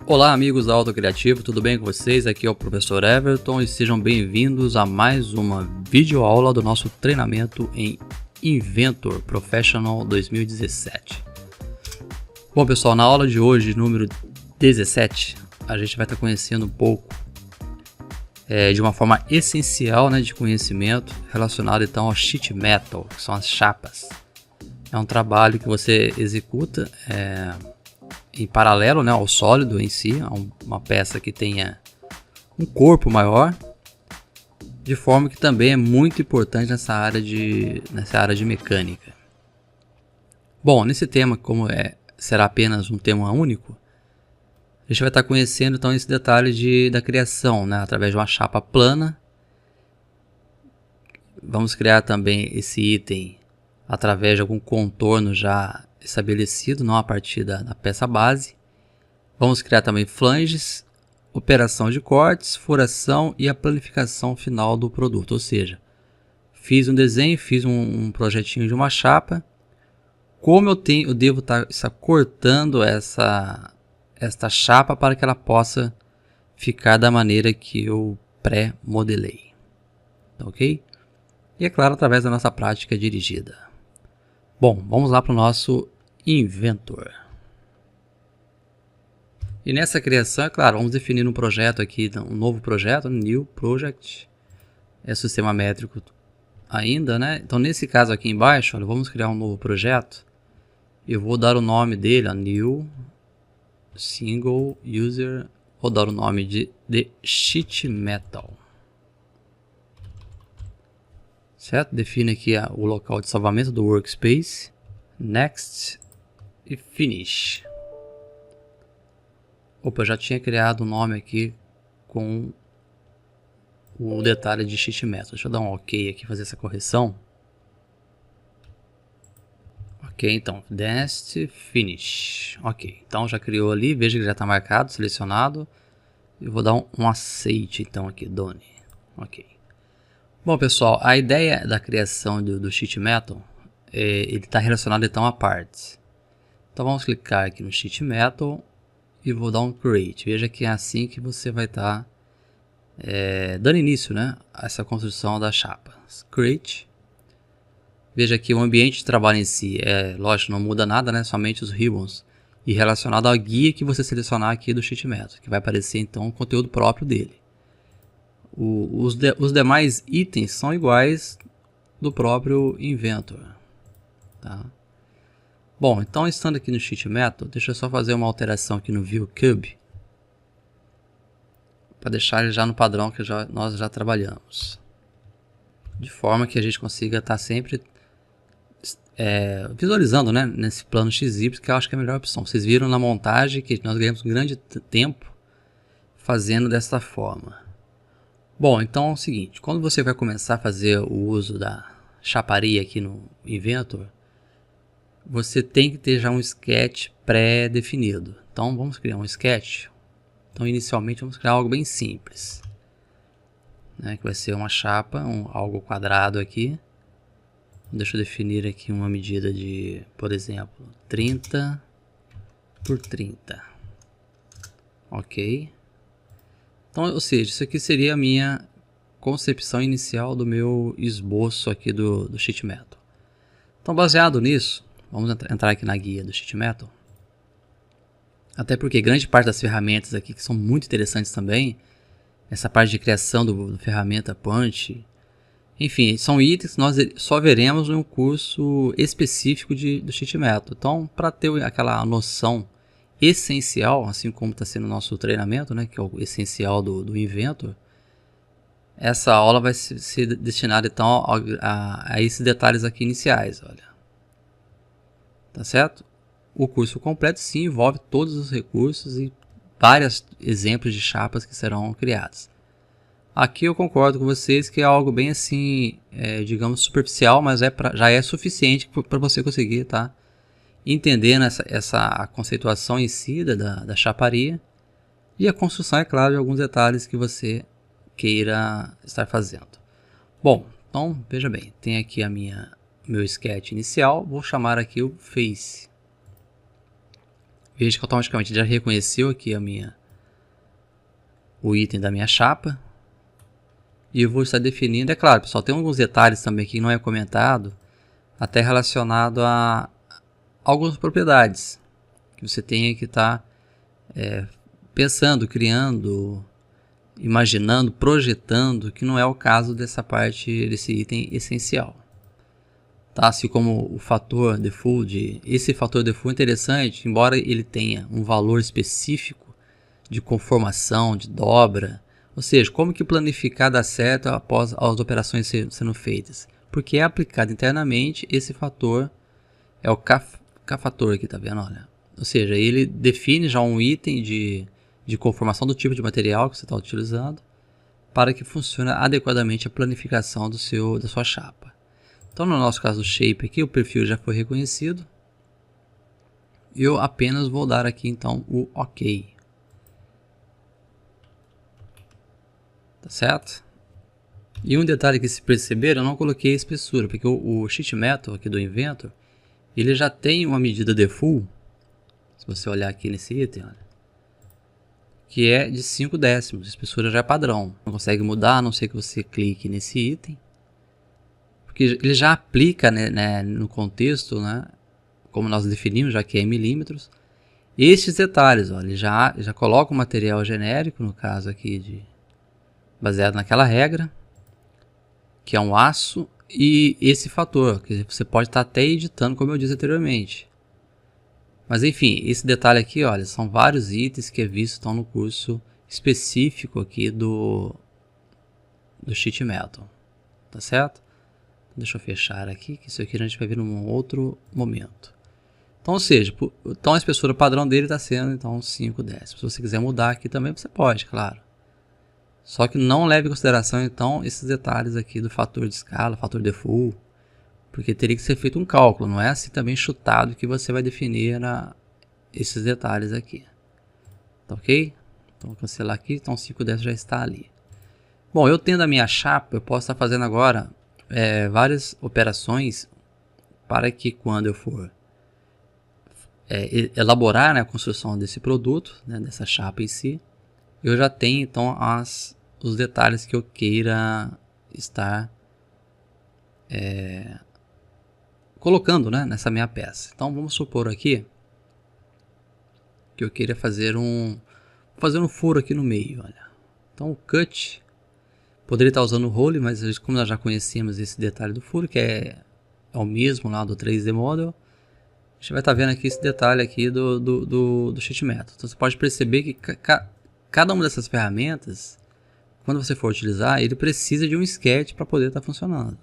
Olá amigos da Auto Criativo, tudo bem com vocês? Aqui é o professor Everton e sejam bem-vindos a mais uma videoaula do nosso treinamento em Inventor Professional 2017. Bom pessoal, na aula de hoje, número 17, a gente vai estar conhecendo um pouco de uma forma essencial de conhecimento relacionado então ao sheet metal, que são as chapas. É um trabalho que você executa em paralelo ao sólido em si, a uma peça que tenha um corpo maior, de forma que também é muito importante nessa área de mecânica. Bom, nesse tema, como será apenas um tema único, a gente vai estar conhecendo então esse detalhe da criação, através de uma chapa plana. Vamos criar também esse item através de algum contorno já estabelecido, não a partir da peça base. Vamos criar também flanges, operação de cortes, furação e a planificação final do produto. Ou seja, fiz um desenho, fiz um projetinho de uma chapa. Como eu devo estar cortando esta chapa para que ela possa ficar da maneira que eu pré-modelei. Ok? E é claro, através da nossa prática dirigida. Bom, vamos lá para o nosso Inventor. E nessa criação, é claro, vamos definir um projeto aqui, um novo projeto, New Project. É sistema métrico ainda, Então nesse caso aqui embaixo, olha, vamos criar um novo projeto. Eu vou dar o nome dele, New Single User, vou dar o nome de Sheet Metal. Certo? Define aqui o local de salvamento do workspace. Next e Finish. Opa, já tinha criado o nome aqui com o detalhe de sheet metal. Deixa eu dar um OK aqui, fazer essa correção. Ok, então, Next, Finish. Ok, então já criou ali, veja que já está marcado, selecionado. Eu vou dar um aceite então aqui, Done. Ok. Bom pessoal, a ideia da criação do sheet metal, ele está relacionado então a partes. Então vamos clicar aqui no sheet metal e vou dar um create. Veja que é assim que você vai estar dando início a essa construção da chapa. Create. Veja que o ambiente de trabalho em si, lógico, não muda nada, somente os ribbons. E relacionado à guia que você selecionar aqui do sheet metal, que vai aparecer então o conteúdo próprio dele. Os demais itens são iguais do próprio Inventor. Tá? Bom, então estando aqui no Sheet Metal, deixa eu só fazer uma alteração aqui no View Cube. Para deixar ele já no padrão que nós já trabalhamos. De forma que a gente consiga estar sempre visualizando nesse plano XY, que eu acho que é a melhor opção. Vocês viram na montagem que nós ganhamos um grande tempo fazendo dessa forma. Bom, então é o seguinte, quando você vai começar a fazer o uso da chaparia aqui no Inventor, você tem que ter já um sketch pré-definido. Então vamos criar um sketch. Então inicialmente vamos criar algo bem simples, que vai ser uma chapa, algo quadrado aqui. Deixa eu definir aqui uma medida de, por exemplo, 30 por 30. Ok. Então, ou seja, isso aqui seria a minha concepção inicial do meu esboço aqui do sheet metal. Então, baseado nisso, vamos entrar aqui na guia do sheet metal. Até porque grande parte das ferramentas aqui que são muito interessantes também, essa parte de criação do ferramenta Punch, enfim, são itens que nós só veremos em um curso específico do sheet metal. Então, para ter aquela noção essencial, assim como está sendo o nosso treinamento, que é o essencial do Inventor, essa aula vai ser destinada então a esses detalhes aqui iniciais, olha. Tá certo? O curso completo sim envolve todos os recursos e vários exemplos de chapas que serão criadas. Aqui eu concordo com vocês que é algo bem assim, digamos superficial, mas já é suficiente para você conseguir, tá? Entendendo essa conceituação em si da chaparia e a construção, é claro, de alguns detalhes que você queira estar fazendo. Bom, então veja bem, tem aqui meu sketch inicial, vou chamar aqui o face. Veja que automaticamente já reconheceu aqui o item da minha chapa. E eu vou estar definindo, é claro, pessoal, tem alguns detalhes também que não é comentado, até relacionado a algumas propriedades que você tem que estar pensando, criando, imaginando, projetando, que não é o caso dessa parte, desse item essencial. Tá? Assim como o fator default, esse fator default é interessante, embora ele tenha um valor específico de conformação, de dobra, ou seja, como que planificar dar certo após as operações sendo feitas. Porque é aplicado internamente, esse fator é o K-fator aqui, tá vendo? Olha. Ou seja, ele define já um item de conformação do tipo de material que você está utilizando para que funcione adequadamente a planificação da sua chapa. Então, no nosso caso do shape aqui, o perfil já foi reconhecido. Eu apenas vou dar aqui, então, o OK. Tá certo? E um detalhe que se perceber, eu não coloquei a espessura, porque o sheet metal aqui do Inventor, ele já tem uma medida default, se você olhar aqui nesse item, olha, que é de 5 décimos, a espessura já é padrão, não consegue mudar, a não ser que você clique nesse item, porque ele já aplica, né, no contexto, né, como nós definimos, já que é em milímetros, estes detalhes, olha, ele já coloca o material genérico, no caso aqui, baseado naquela regra, que é um aço, e esse fator, que você pode estar até editando, como eu disse anteriormente. Mas enfim, esse detalhe aqui, olha, são vários itens que é visto estão no curso específico aqui do sheet metal, tá certo? Deixa eu fechar aqui, que isso aqui a gente vai ver num outro momento. Então, ou seja, então a espessura padrão dele está sendo então 5 décimos. Se você quiser mudar aqui também, você pode, claro. Só que não leve em consideração então esses detalhes aqui do fator de escala, fator default, porque teria que ser feito um cálculo, não é assim também chutado que você vai definir esses detalhes aqui. Tá ok? Então vou cancelar aqui, então 5 décimos já está ali. Bom, eu tendo a minha chapa, eu posso estar fazendo agora várias operações para que quando eu for elaborar, né, a construção desse produto, né, dessa chapa em si, eu já tenho então os detalhes que eu queira estar colocando, né, nessa minha peça. Então vamos supor aqui que eu queria fazer um furo aqui no meio, olha. Então o cut poderia estar usando o role, mas como nós já conhecemos esse detalhe do furo, que é o mesmo lá do 3D Model, a gente vai estar vendo aqui esse detalhe aqui do sheet metal. Então você pode perceber que cada uma dessas ferramentas, quando você for utilizar, ele precisa de um sketch para poder estar funcionando.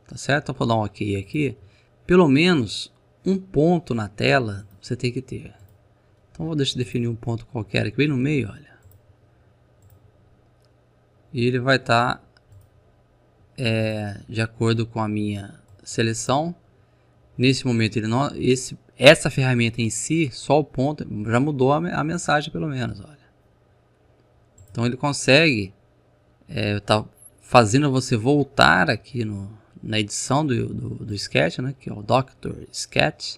Tá certo? Então vou dar um OK aqui. Pelo menos um ponto na tela você tem que ter. Então vou definir um ponto qualquer aqui bem no meio, olha. E ele vai estar de acordo com a minha seleção. Nesse momento ele não, essa ferramenta em si, só o ponto, já mudou a mensagem pelo menos, olha. Então ele consegue tá fazendo você voltar aqui na edição do Sketch, né, que é o Dr. Sketch,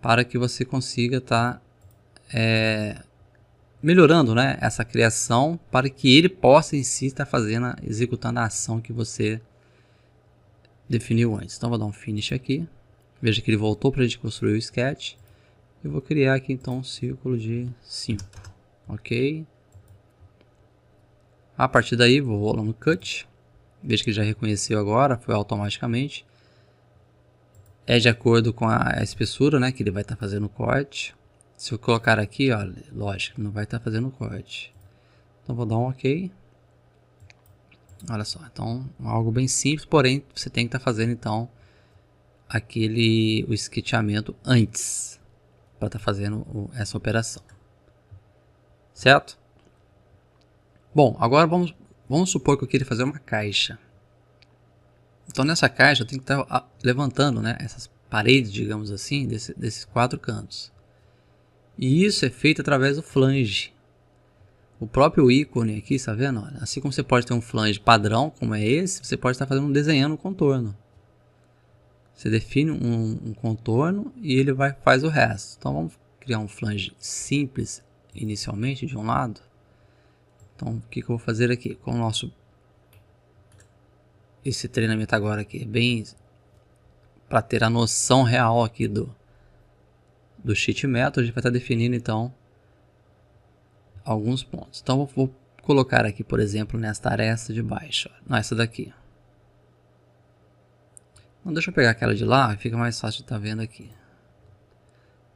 para que você consiga estar melhorando, né, essa criação para que ele possa em si estar executando a ação que você definiu antes. Então vou dar um finish aqui. Veja que ele voltou para a gente construir o sketch. Eu vou criar aqui então um círculo de 5. Ok. A partir daí vou rolar no cut. Veja que ele já reconheceu agora, foi automaticamente. É de acordo com a espessura, né, que ele vai estar fazendo o corte. Se eu colocar aqui, olha, lógico, não vai estar fazendo o corte. Então vou dar um OK. Olha só, então algo bem simples, porém você tem que estar fazendo então o sketchamento antes para estar fazendo essa operação, certo? Bom, agora vamos supor que eu queria fazer uma caixa. Então nessa caixa eu tenho que estar levantando, né, essas paredes, digamos assim, desses 4 cantos. E isso é feito através do flange. O próprio ícone aqui, está vendo? Olha, assim como você pode ter um flange padrão, como é esse, você pode estar desenhando um contorno. Você define um contorno e ele faz o resto. Então vamos criar um flange simples inicialmente de um lado. Então o que eu vou fazer aqui? Com o nosso... Esse treinamento agora aqui é bem para ter a noção real aqui do Sheet Metal. A gente vai estar definindo então alguns pontos. Então eu vou colocar aqui, por exemplo, nesta aresta de baixo. Não, essa daqui. Então, deixa eu pegar aquela de lá, fica mais fácil de estar vendo aqui.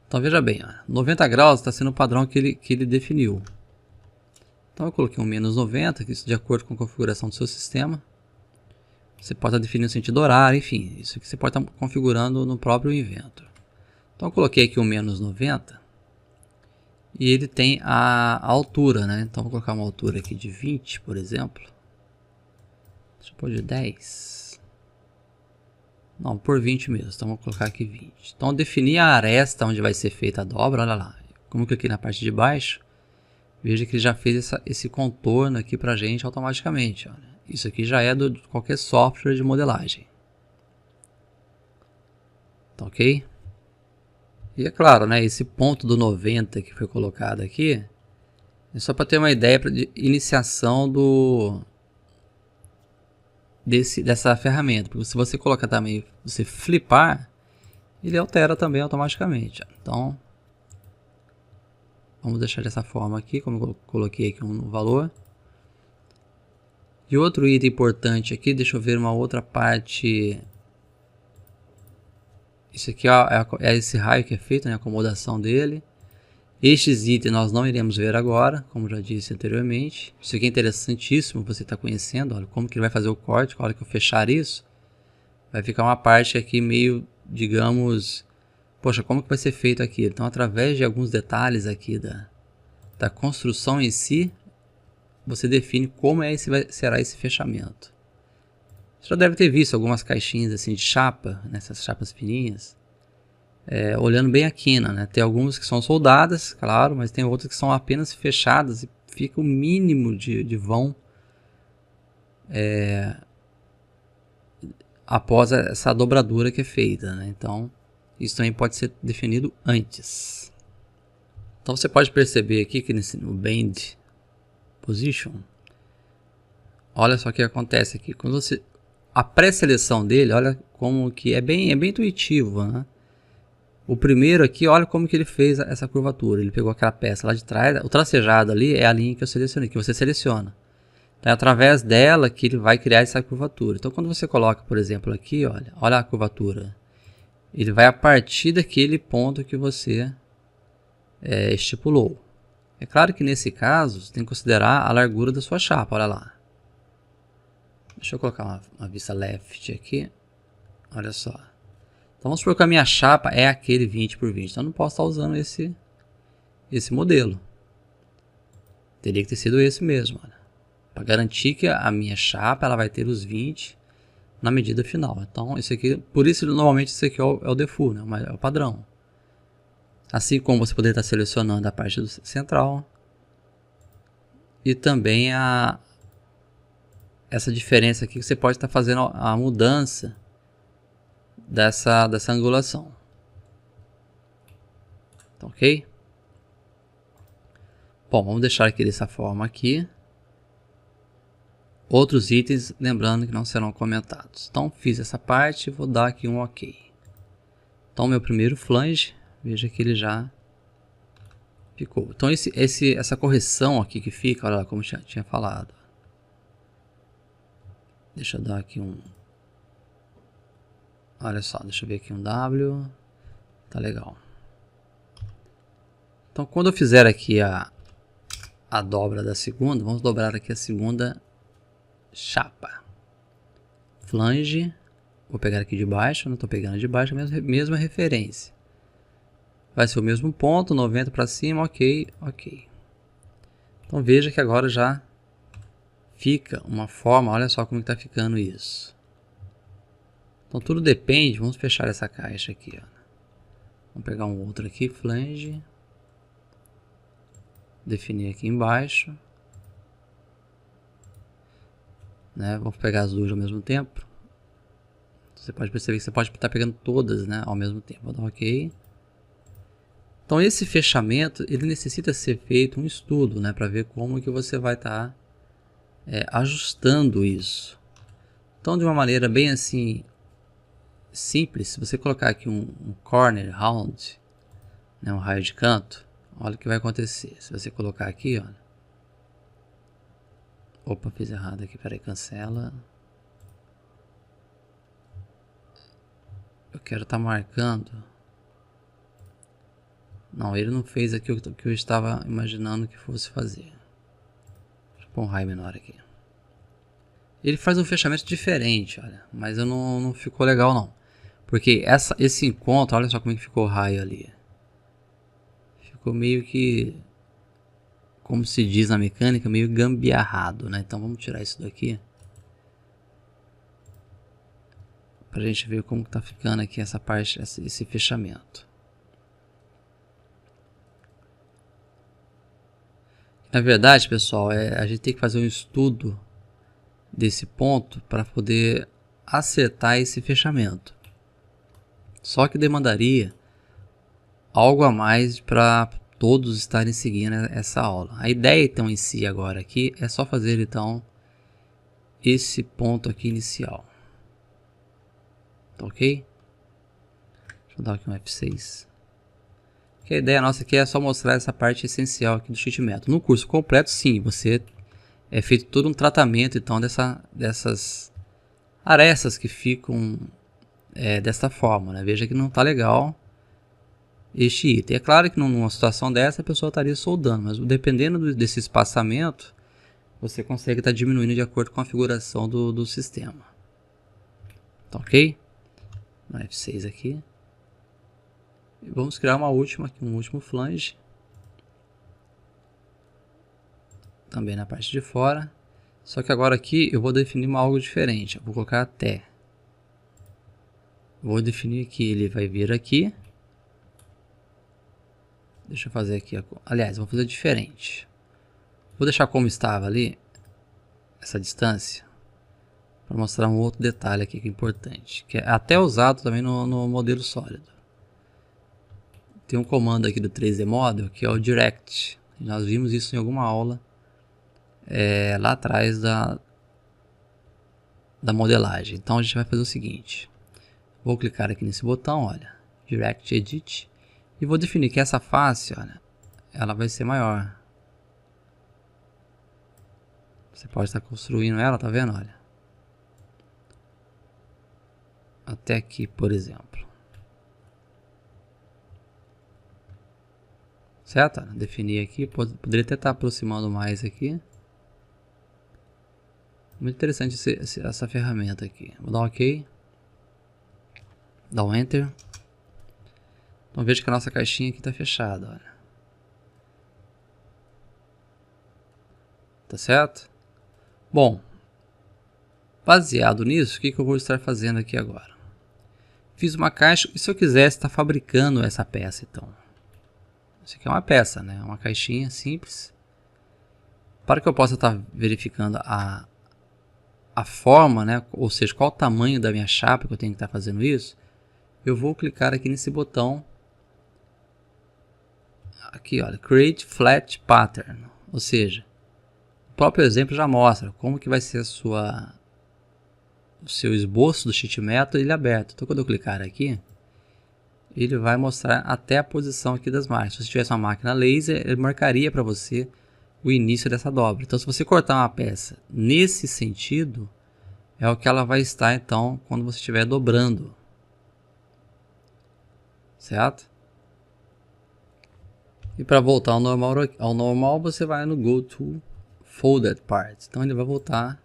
Então veja bem, ó, 90 graus está sendo o padrão que ele definiu. Então eu coloquei um menos 90, que isso de acordo com a configuração do seu sistema. Você pode estar definindo o sentido horário, enfim, isso aqui você pode estar configurando no próprio Inventor. Então eu coloquei aqui um menos 90 e ele tem a altura, né? Então vou colocar uma altura aqui de 20, por exemplo. Deixa eu pôr de 10. Não, por 20 mesmo, então vou colocar aqui 20. Então definir a aresta onde vai ser feita a dobra, olha lá. Como eu cliquei na parte de baixo, veja que ele já fez esse contorno aqui pra gente automaticamente. Olha. Isso aqui já é de qualquer software de modelagem. Tá ok? E é claro, né, esse ponto do 90 que foi colocado aqui, é só para ter uma ideia de iniciação dessa ferramenta. Porque se você colocar também, você flipar, ele altera também automaticamente. Então, vamos deixar dessa forma aqui, como eu coloquei aqui um valor. E outro item importante aqui, deixa eu ver uma outra parte. Isso aqui é esse raio que é feito, né, a acomodação dele. Estes itens nós não iremos ver agora, como já disse anteriormente. Isso aqui é interessantíssimo, você está conhecendo, olha como que ele vai fazer o corte. A hora que eu fechar isso, vai ficar uma parte aqui meio, digamos, poxa, como que vai ser feito aqui? Então, através de alguns detalhes aqui da construção em si, você define como será esse fechamento. Você já deve ter visto algumas caixinhas assim de chapa, nessas chapas fininhas, olhando bem a quina, né? Tem algumas que são soldadas, claro, mas tem outras que são apenas fechadas e fica o mínimo de vão após essa dobradura que é feita, né? Então, isso também pode ser definido antes. Então você pode perceber aqui que no Bend Position, olha só o que acontece aqui. Quando a pré-seleção dele, olha como que é bem intuitivo, né? O primeiro aqui, olha como que ele fez essa curvatura. Ele pegou aquela peça lá de trás, o tracejado ali é a linha que eu selecionei, que você seleciona. Então é através dela que ele vai criar essa curvatura. Então quando você coloca, por exemplo, aqui, olha a curvatura. Ele vai a partir daquele ponto que você estipulou. É claro que nesse caso, você tem que considerar a largura da sua chapa, olha lá. Deixa eu colocar uma vista left aqui. Olha só. Então vamos supor que a minha chapa é aquele 20 por 20. Então eu não posso estar usando esse modelo. Teria que ter sido esse mesmo. Para garantir que a minha chapa ela vai ter os 20 na medida final. Então isso aqui, por isso normalmente isso aqui é o default, né? É o padrão. Assim como você poderia estar selecionando a parte do central. E também essa diferença aqui que você pode estar fazendo a mudança dessa angulação. Tá ok? Bom, vamos deixar aqui dessa forma aqui. Outros itens, lembrando que não serão comentados. Então fiz essa parte, vou dar aqui um ok. Então meu primeiro flange, veja que ele já ficou. Então essa correção aqui que fica, olha lá como eu tinha falado. Deixa eu dar aqui um... Olha só, deixa eu ver aqui um W. Tá legal. Então quando eu fizer aqui a dobra da segunda, vamos dobrar aqui a segunda chapa. Flange. Vou pegar aqui de baixo, não estou pegando de baixo, mesma referência. Vai ser o mesmo ponto, 90 para cima, ok, ok. Então veja que agora já fica uma forma, olha só como está ficando isso. Então tudo depende, vamos fechar essa caixa aqui. Ó. Vamos pegar um outro aqui, flange. Definir aqui embaixo. Né? Vamos pegar as duas ao mesmo tempo. Você pode perceber que você pode estar pegando todas, né, ao mesmo tempo. Vou dar OK. Então esse fechamento, ele necessita ser feito um estudo, né, para ver como que você vai estar ajustando isso. Então de uma maneira bem assim simples, se você colocar aqui um corner round, né, um raio de canto, olha o que vai acontecer. Se você colocar aqui, olha. Opa, fiz errado aqui, peraí, cancela. Eu quero estar marcando. Não, ele não fez aqui o que eu estava imaginando que fosse fazer. Deixa eu pôr um raio menor aqui. Ele faz um fechamento diferente, olha, mas não ficou legal não. Porque esse encontro, olha só como é que ficou o raio ali. Ficou meio que, como se diz na mecânica, meio gambiarrado, né? Então vamos tirar isso daqui. Pra gente ver como que tá ficando aqui essa parte, esse fechamento. Na verdade, pessoal, a gente tem que fazer um estudo desse ponto para poder acertar esse fechamento. Só que demandaria algo a mais para todos estarem seguindo essa aula. A ideia então em si agora aqui é só fazer então esse ponto aqui inicial. Tá ok? Deixa eu dar aqui um F6. Que a ideia nossa aqui é só mostrar essa parte essencial aqui do sheet metal. No curso completo, sim, você é feito todo um tratamento então dessas arestas que ficam dessa forma, né? Veja que não está legal este item. É claro que numa situação dessa a pessoa estaria soldando, mas dependendo desse espaçamento, você consegue estar diminuindo de acordo com a configuração do sistema. Tá ok? No F6 aqui. E vamos criar uma última aqui, um último flange. Também na parte de fora. Só que agora aqui eu vou definir algo diferente. Eu vou colocar até. Vou definir que ele vai vir aqui. Deixa eu fazer aqui. Aliás, vou fazer diferente. Vou deixar como estava ali, essa distância, para mostrar um outro detalhe aqui que é importante, que é até usado também no modelo sólido. Tem um comando aqui do 3D Model que é o Direct. Nós vimos isso em alguma aula lá atrás da modelagem. Então a gente vai fazer o seguinte. Vou clicar aqui nesse botão, olha, Direct Edit, e vou definir que essa face, olha, ela vai ser maior. Você pode estar construindo ela, tá vendo, olha. Até aqui, por exemplo. Certo? Definir aqui, poderia até estar aproximando mais aqui. Muito interessante essa ferramenta aqui. Vou dar um OK. Dá um Enter. Então veja que a nossa caixinha aqui está fechada, olha. Tá certo? Bom, baseado nisso, o que eu vou estar fazendo aqui agora? Fiz uma caixa, e se eu quisesse estar fabricando essa peça, então? Isso aqui é uma peça, né? Uma caixinha simples. Para que eu possa estar verificando a forma, né? Ou seja, qual o tamanho da minha chapa que eu tenho que estar fazendo isso, eu vou clicar aqui nesse botão. Aqui, olha, Create Flat Pattern. Ou seja, o próprio exemplo já mostra como que vai ser o seu esboço do sheet metal ele aberto. Então quando eu clicar aqui, ele vai mostrar até a posição aqui das marcas. Se você tivesse uma máquina laser, ele marcaria para você o início dessa dobra. Então se você cortar uma peça nesse sentido, é o que ela vai estar então quando você estiver dobrando. Certo? E para voltar ao normal, você vai no Go to Folded Parts. Então ele vai voltar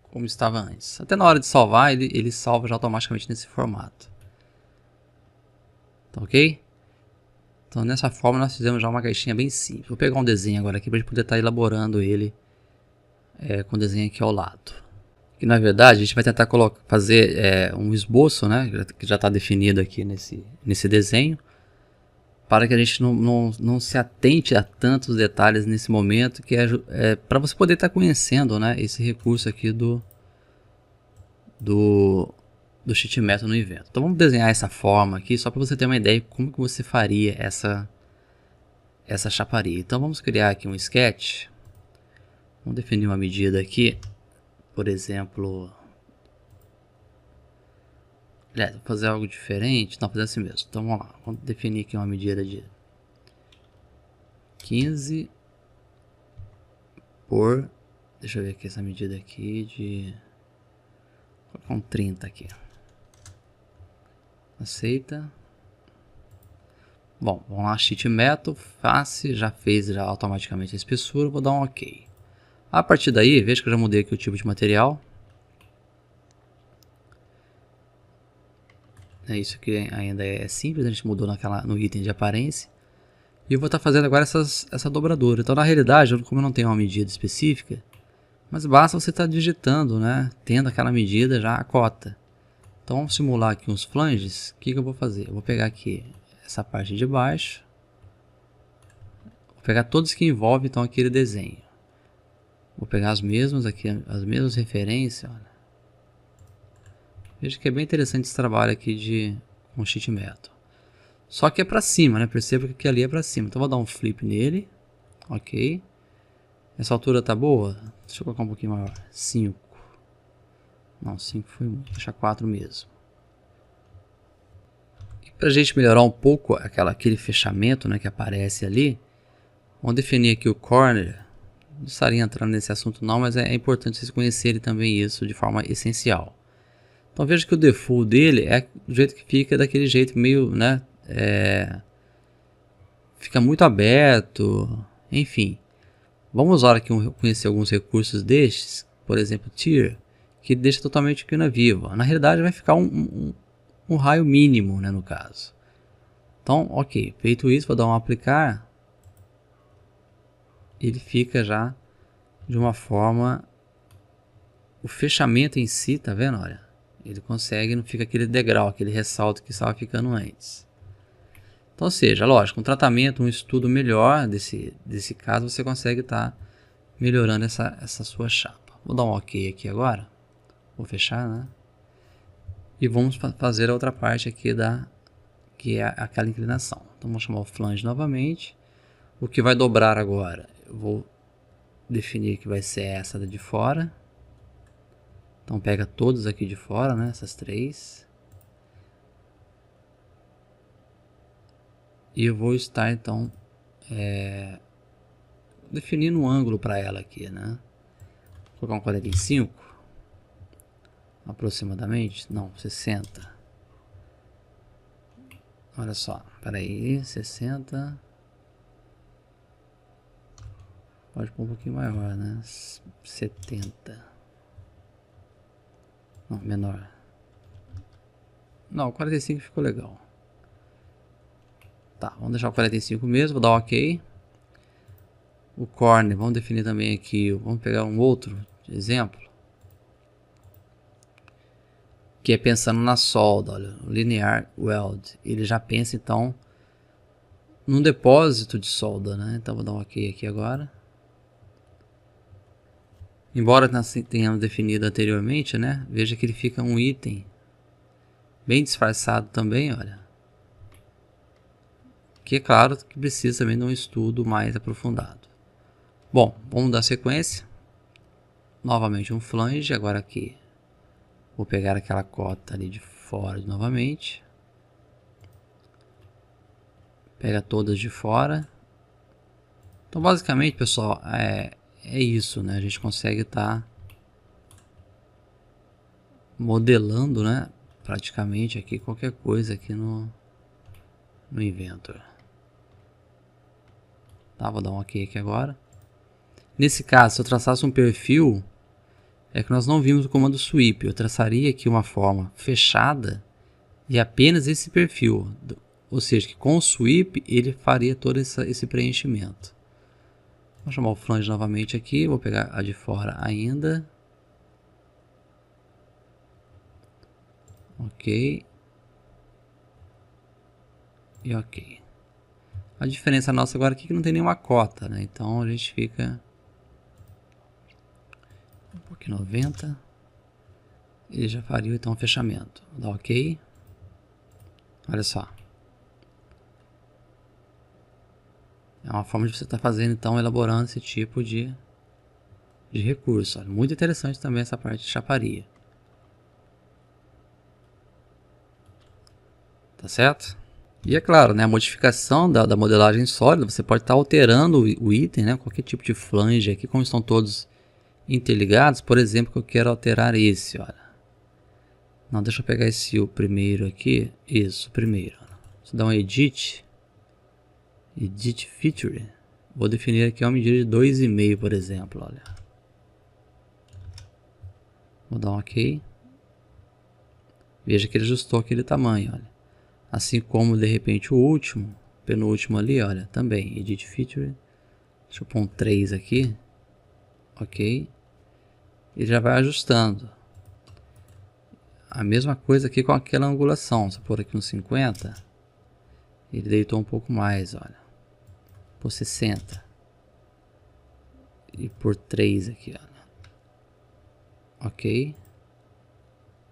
como estava antes. Até na hora de salvar, ele salva já automaticamente nesse formato. Tá ok? Então nessa forma nós fizemos já uma caixinha bem simples. Vou pegar um desenho agora aqui para a gente poder estar elaborando ele com o desenho aqui ao lado. Que na verdade a gente vai tentar fazer um esboço, né, que já está definido aqui nesse desenho, para que a gente não se atente a tantos detalhes nesse momento, que é para você poder estar conhecendo, né, esse recurso aqui do do sheet metal no evento. Então vamos desenhar essa forma aqui só para você ter uma ideia de como que você faria essa chaparia. Então vamos criar aqui um sketch. Vamos definir uma medida aqui, por exemplo, vou fazer algo diferente, não, fazer assim mesmo. Então vamos lá, vamos definir aqui uma medida de 15 por, deixa eu ver aqui essa medida aqui de, vou colocar um 30 aqui. Aceita. Bom, vamos lá, sheet metal, face, já fez automaticamente a espessura, vou dar um OK. A partir daí, veja que eu já mudei aqui o tipo de material. Isso aqui ainda é simples, a gente mudou no item de aparência. E eu vou estar fazendo agora essa dobradura. Então, na realidade, como eu não tenho uma medida específica, mas basta você estar digitando, né? Tendo aquela medida já a cota. Então, vamos simular aqui uns flanges. O que eu vou fazer? Eu vou pegar aqui essa parte de baixo. Vou pegar todos que envolvem então aquele desenho. Vou pegar as mesmas aqui, as mesmas referências. Olha. Veja que é bem interessante esse trabalho aqui com sheet metal. Só que é para cima, né? Perceba que ali é para cima. Então vou dar um flip nele. Ok. Essa altura tá boa? Deixa eu colocar um pouquinho maior. 5. Não, 5 foi muito. Deixa 4 mesmo. E para a gente melhorar um pouco aquele fechamento, né, que aparece ali, vamos definir aqui o corner. Não estaria entrando nesse assunto não, mas é importante vocês conhecerem também isso de forma essencial. Então veja que o default dele é do jeito que fica, daquele jeito meio, né, fica muito aberto, enfim. Vamos usar aqui conhecer alguns recursos destes, por exemplo, tier, que deixa totalmente aqui na viva. Na realidade vai ficar um raio mínimo, né, no caso. Então, ok, feito isso, vou dar um aplicar. Ele fica já de uma forma, o fechamento em si, tá vendo, olha, ele consegue, não fica aquele degrau, aquele ressalto que estava ficando antes. Então, ou seja, lógico, um tratamento, um estudo melhor desse caso, você consegue estar melhorando essa sua chapa. Vou dar um OK aqui agora, vou fechar, né, e vamos fazer a outra parte aqui que é aquela inclinação. Então vamos chamar o flange novamente. O que vai dobrar agora, eu vou definir que vai ser essa de fora. Então pega todas aqui de fora, né, essas três. E eu vou estar então definindo um ângulo para ela aqui, né. Vou colocar um 45 aproximadamente, não, 60. Olha só, peraí, 60. Pode pôr um pouquinho maior, né? 70. Não, menor. Não, o 45 ficou legal. Tá, vamos deixar o 45 mesmo, vou dar OK. O corner, vamos definir também aqui, vamos pegar um outro exemplo. Que é pensando na solda, olha, o linear weld. Ele já pensa então num depósito de solda, né? Então vou dar um OK aqui agora. Embora nós tenhamos definido anteriormente, né? Veja que ele fica um item bem disfarçado também, olha. Que é claro que precisa também de um estudo mais aprofundado. Bom, vamos dar sequência. Novamente um flange, agora aqui. Vou pegar aquela cota ali de fora novamente. Pega todas de fora. Então basicamente, pessoal, é isso, né? A gente consegue estar modelando, né, praticamente aqui qualquer coisa aqui no Inventor. Tá, vou dar um OK aqui agora. Nesse caso, se eu traçasse um perfil, é que nós não vimos o comando sweep. Eu traçaria aqui uma forma fechada e apenas esse perfil. Ou seja, que com o sweep ele faria todo esse preenchimento. Vou chamar o flange novamente aqui, vou pegar a de fora ainda. OK. E OK. A diferença nossa agora aqui é que não tem nenhuma cota, né? Então a gente fica um pouquinho 90. ele já faria então o fechamento. Vou dar OK. Olha só. É uma forma de você estar fazendo então, elaborando esse tipo de recurso. Olha, muito interessante também essa parte de chaparia. Tá certo? E é claro, né, a modificação da modelagem sólida, você pode estar alterando o item, né, qualquer tipo de flange aqui, como estão todos interligados. Por exemplo, que eu quero alterar esse, olha. Não, deixa eu pegar esse o primeiro aqui. Isso, o primeiro. Vou dar um edit. Edit feature. Vou definir aqui uma medida de 2,5, por exemplo, olha. Vou dar um OK. Veja que ele ajustou aquele tamanho, olha. Assim como, de repente, o último, penúltimo ali, olha, também, Edit Feature. Deixa eu pôr um 3 aqui. OK. Ele já vai ajustando. A mesma coisa aqui com aquela angulação. Se eu pôr aqui no 50, ele deitou um pouco mais, olha. Por 60. E por 3 aqui, olha. OK.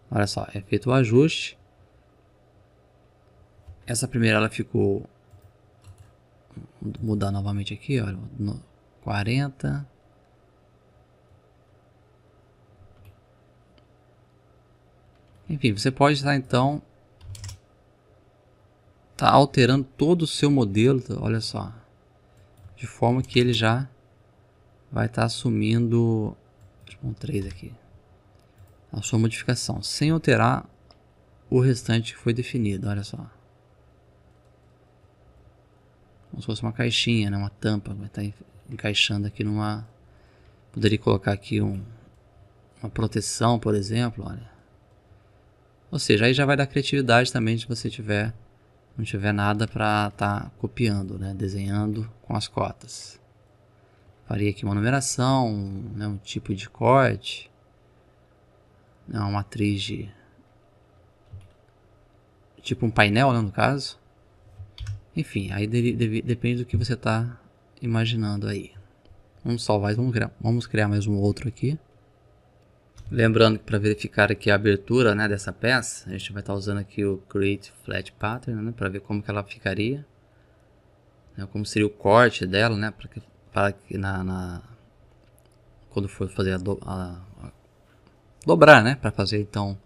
Olha só, é feito o ajuste. Essa primeira ela ficou... Vou mudar novamente aqui, olha. 40. Enfim, você pode estar então alterando todo o seu modelo, olha só, de forma que ele já vai estar assumindo, deixa eu pôr um 3 aqui, a sua modificação, sem alterar o restante que foi definido, olha só. Como se fosse uma caixinha, né? Uma tampa, vai estar encaixando aqui numa... Poderia colocar aqui uma proteção, por exemplo, olha. Ou seja, aí já vai dar criatividade também se você não tiver nada para estar copiando, né? Desenhando com as cotas. Faria aqui uma numeração, né? Um tipo de corte, né? Uma matriz de... tipo um painel, né? No caso. Enfim, aí depende do que você está imaginando aí. Vamos salvar e vamos criar mais um outro aqui. Lembrando que para verificar aqui a abertura, né, dessa peça, a gente vai estar usando aqui o Create Flat Pattern, né, para ver como que ela ficaria, né, como seria o corte dela, né, para que quando for fazer dobrar, né, para fazer então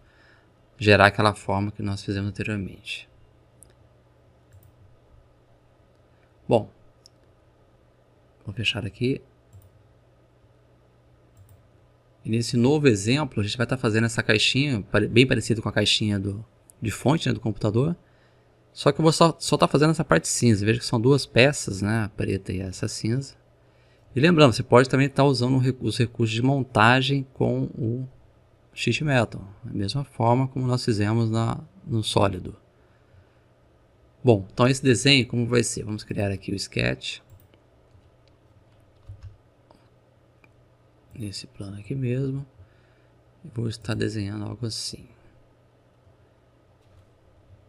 gerar aquela forma que nós fizemos anteriormente. Bom, vou fechar aqui. E nesse novo exemplo, a gente vai estar fazendo essa caixinha, bem parecido com a caixinha de fonte, né, do computador. Só que eu vou só estar fazendo essa parte cinza. Veja que são duas peças, né, a preta e essa cinza. E lembrando, você pode também estar usando os recursos de montagem com o sheet metal. Da mesma forma como nós fizemos no sólido. Bom, então esse desenho como vai ser? Vamos criar aqui o sketch. Nesse plano aqui mesmo. E vou estar desenhando algo assim.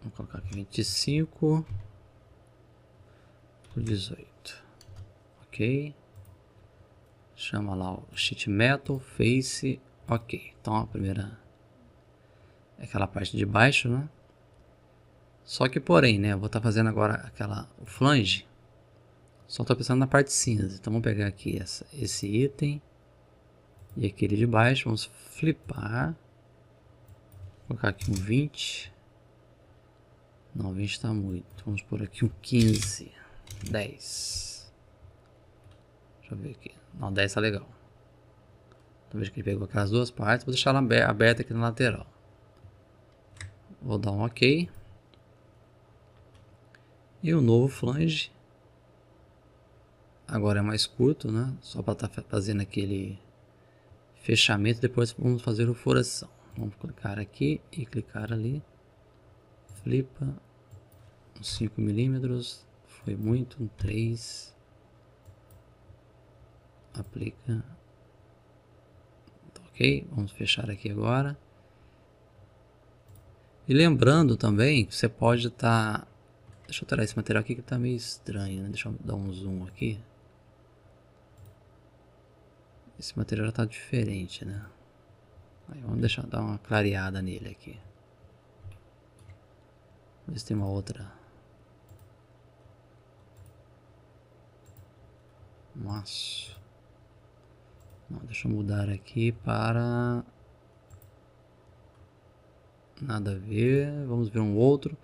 Vou colocar aqui 25 por 18. Ok. Chama lá o sheet metal, face, ok. Então a primeira é aquela parte de baixo, né? Só que porém, né? Eu vou estar fazendo agora o flange. Só estou pensando na parte cinza. Então vamos pegar aqui esse item e aquele de baixo. Vamos flipar. Vou colocar aqui um 20. Não, 20 está muito. Vamos por aqui um 15. 10. Deixa eu ver aqui. Não, 10 tá legal. Então veja que ele pegou aquelas duas partes. Vou deixar ela aberta aqui na lateral. Vou dar um OK. E o novo flange. Agora é mais curto, né? Só para estar fazendo aquele fechamento. Depois vamos fazer o furação. Vamos clicar aqui e clicar ali. Flipa. 5 milímetros. Foi muito. 3. Aplica. Ok. Vamos fechar aqui agora. E lembrando também que você pode estar... Deixa eu tirar esse material aqui que está meio estranho, né? Deixa eu dar um zoom aqui. Esse material está diferente, né? Aí vamos deixar dar uma clareada nele aqui. Ver se tem uma outra. Nossa. Não, deixa eu mudar aqui para... Nada a ver. Vamos ver um outro.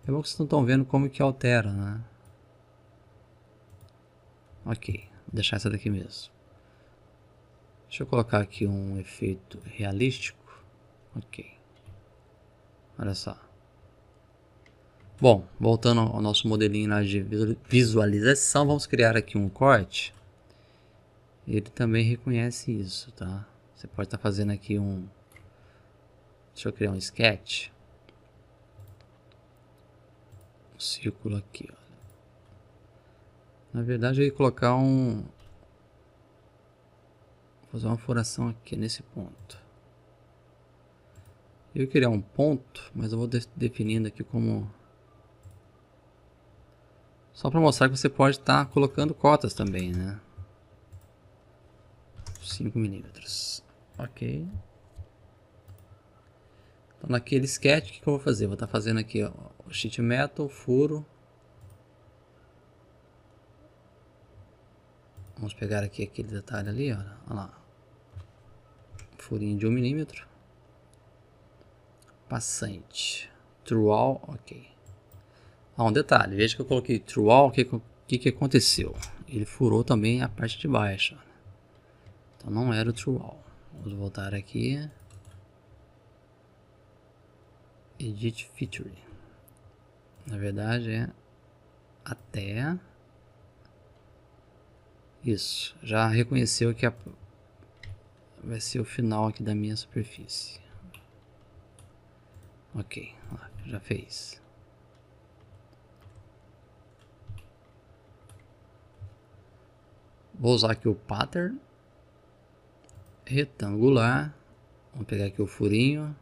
É bom que vocês não estão vendo como que altera, né? Ok, vou deixar essa daqui mesmo. Deixa eu colocar aqui um efeito realístico. Ok. Olha só. Bom, voltando ao nosso modelinho lá de visualização, vamos criar aqui um corte. Ele também reconhece isso, tá? Você pode estar fazendo aqui um... Deixa eu criar um sketch. Um círculo aqui, ó. Na verdade eu ia colocar um... Vou fazer uma furação aqui nesse ponto. Eu ia criar um ponto, mas eu vou definindo aqui como... Só para mostrar que você pode estar colocando cotas também, né? 5 milímetros. Ok. Então naquele sketch, o que eu vou fazer? Vou estar fazendo aqui, ó, o sheet metal, furo. Vamos pegar aqui aquele detalhe ali, ó. Olha lá. Furinho de 1 milímetro. Passante. Throughout, ok. Um detalhe, veja que eu coloquei throughout, o que aconteceu? Ele furou também a parte de baixo. Então não era o throughout. Vamos voltar aqui. Edit feature. Na verdade é até... Isso, já reconheceu que vai ser o final aqui da minha superfície. Ok, já fez. Vou usar aqui o pattern retangular. Vamos pegar aqui o furinho.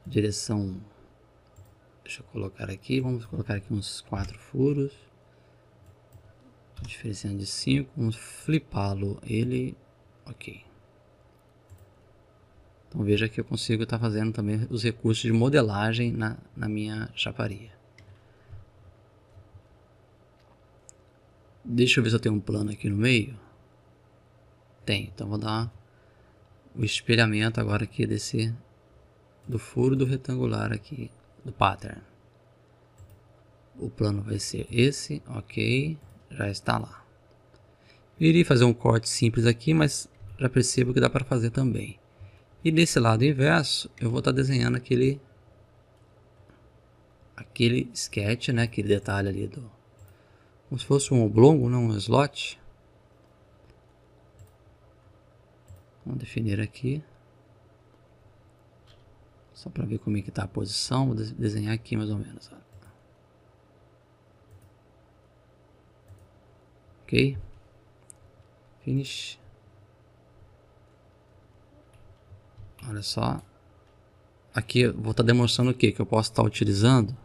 Direção. Deixa eu colocar aqui. Vamos colocar aqui uns 4 furos. Diferenciando de 5. Vamos flipá-lo. Ele. Ok. Então veja que eu consigo estar fazendo também os recursos de modelagem na minha chaparia. Deixa eu ver se eu tenho um plano aqui no meio. Tem, então vou dar o espelhamento agora aqui do furo do retangular aqui do pattern. O plano vai ser esse, ok, já está lá. Eu iria fazer um corte simples aqui, mas já percebo que dá para fazer também. E desse lado inverso, eu vou estar desenhando aquele sketch, né, aquele detalhe ali como se fosse um oblongo, não um slot. Vamos definir aqui. Só para ver como é que está a posição. Vou desenhar aqui mais ou menos. Ok. Finish. Olha só. Aqui eu vou estar demonstrando o que? Que eu posso estar utilizando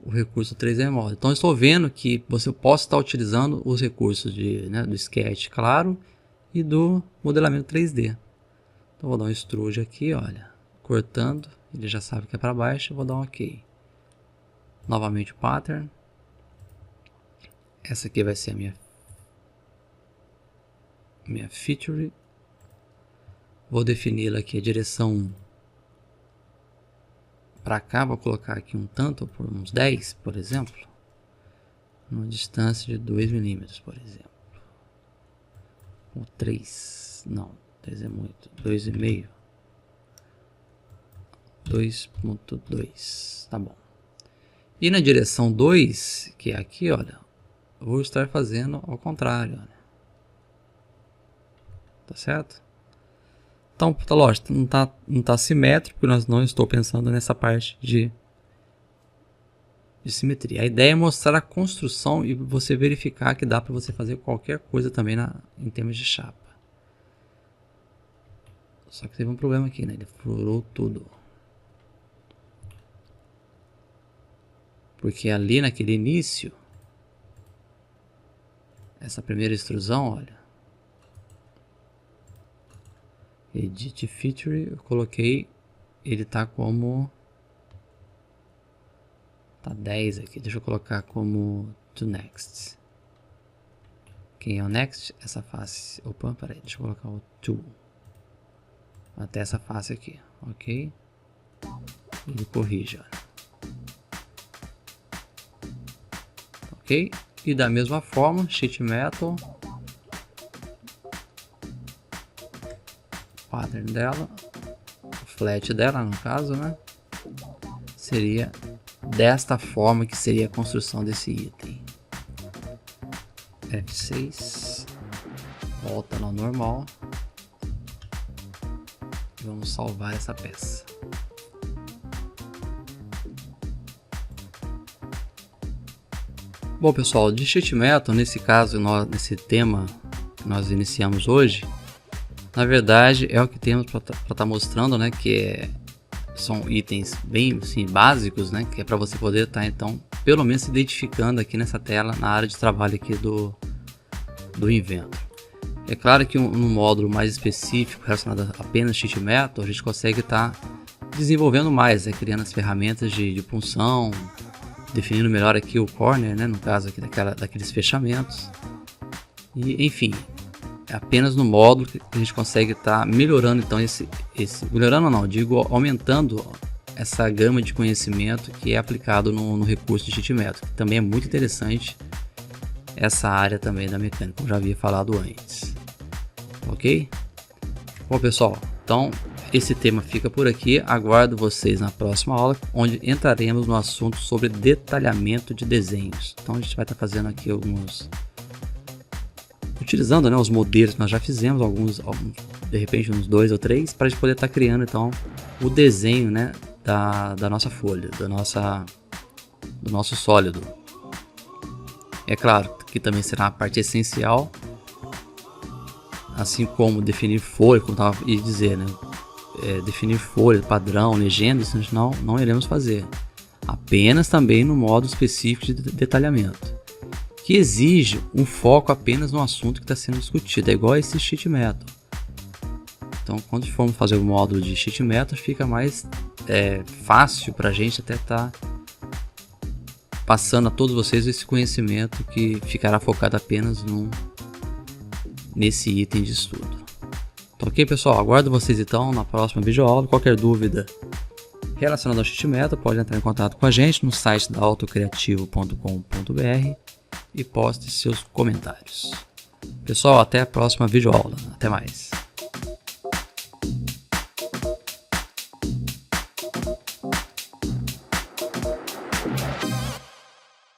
o recurso 3D Model. Então eu estou vendo que você pode estar utilizando os recursos do sketch, claro, e do modelamento 3D. Então vou dar um extrude aqui, olha, cortando, ele já sabe que é para baixo, eu vou dar um ok. Novamente o pattern. Essa aqui vai ser a minha feature. Vou definir aqui a direção para cá, vou colocar aqui um tanto, por uns 10, por exemplo. Uma distância de 2 milímetros, por exemplo. Ou 3, não, 3 é muito, 2,5. 2.2, tá bom. E na direção 2, que é aqui, olha, eu vou estar fazendo ao contrário, olha. Tá certo? Então, tá lógico, não tá simétrico, porque nós não estou pensando nessa parte de simetria. A ideia é mostrar a construção e você verificar que dá para você fazer qualquer coisa também em termos de chapa. Só que teve um problema aqui, né? Ele furou tudo. Porque ali naquele início, essa primeira extrusão, olha, Edit Feature, eu coloquei, ele tá como... Tá 10 aqui, deixa eu colocar como to next. Quem é o next? Essa face. Opa, peraí, deixa eu colocar o to. Até essa face aqui, ok? Ele corrige, olha. Ok? E da mesma forma, Sheet Metal. O pattern dela. O flat dela, no caso, né? Seria desta forma que seria a construção desse item. F6. Volta no normal. E vamos salvar essa peça. Bom, pessoal, de Sheet Metal, nesse caso, nesse tema que nós iniciamos hoje, na verdade é o que temos para estar mostrando, né? Que são itens bem assim, básicos, né? Que é para você poder estar, então, pelo menos se identificando aqui nessa tela, na área de trabalho aqui do Inventor. É claro que no módulo mais específico, relacionado apenas a Sheet Metal, a gente consegue estar desenvolvendo mais, né? Criando as ferramentas de punção, definindo melhor aqui o corner, né, no caso aqui daqueles fechamentos. E enfim, é apenas no módulo que a gente consegue estar melhorando então melhorando não, digo aumentando essa gama de conhecimento que é aplicado no recurso de Sheet Metal, que também é muito interessante essa área também da mecânica, como já havia falado antes. Ok? Bom, pessoal, então esse tema fica por aqui, aguardo vocês na próxima aula, onde entraremos no assunto sobre detalhamento de desenhos. Então a gente vai estar fazendo aqui utilizando, né, os modelos que nós já fizemos, alguns de repente uns 2 ou 3, para a gente poder estar criando então o desenho, né, da nossa folha, do nosso sólido. É claro que também será a parte essencial, assim como definir folha, como eu estava a dizer, né? Definir folha, padrão, legenda, isso não iremos fazer. Apenas também no modo específico de detalhamento, que exige um foco apenas no assunto que está sendo discutido. É igual a esse Sheet Metal. Então, quando formos fazer o módulo de Sheet Metal, fica mais fácil para a gente até estar passando a todos vocês esse conhecimento que ficará focado apenas nesse item de estudo. Ok, pessoal, aguardo vocês então na próxima videoaula. Qualquer dúvida relacionada ao Sheet Metal, pode entrar em contato com a gente no site da autocreativo.com.br e poste seus comentários. Pessoal, até a próxima videoaula. Até mais.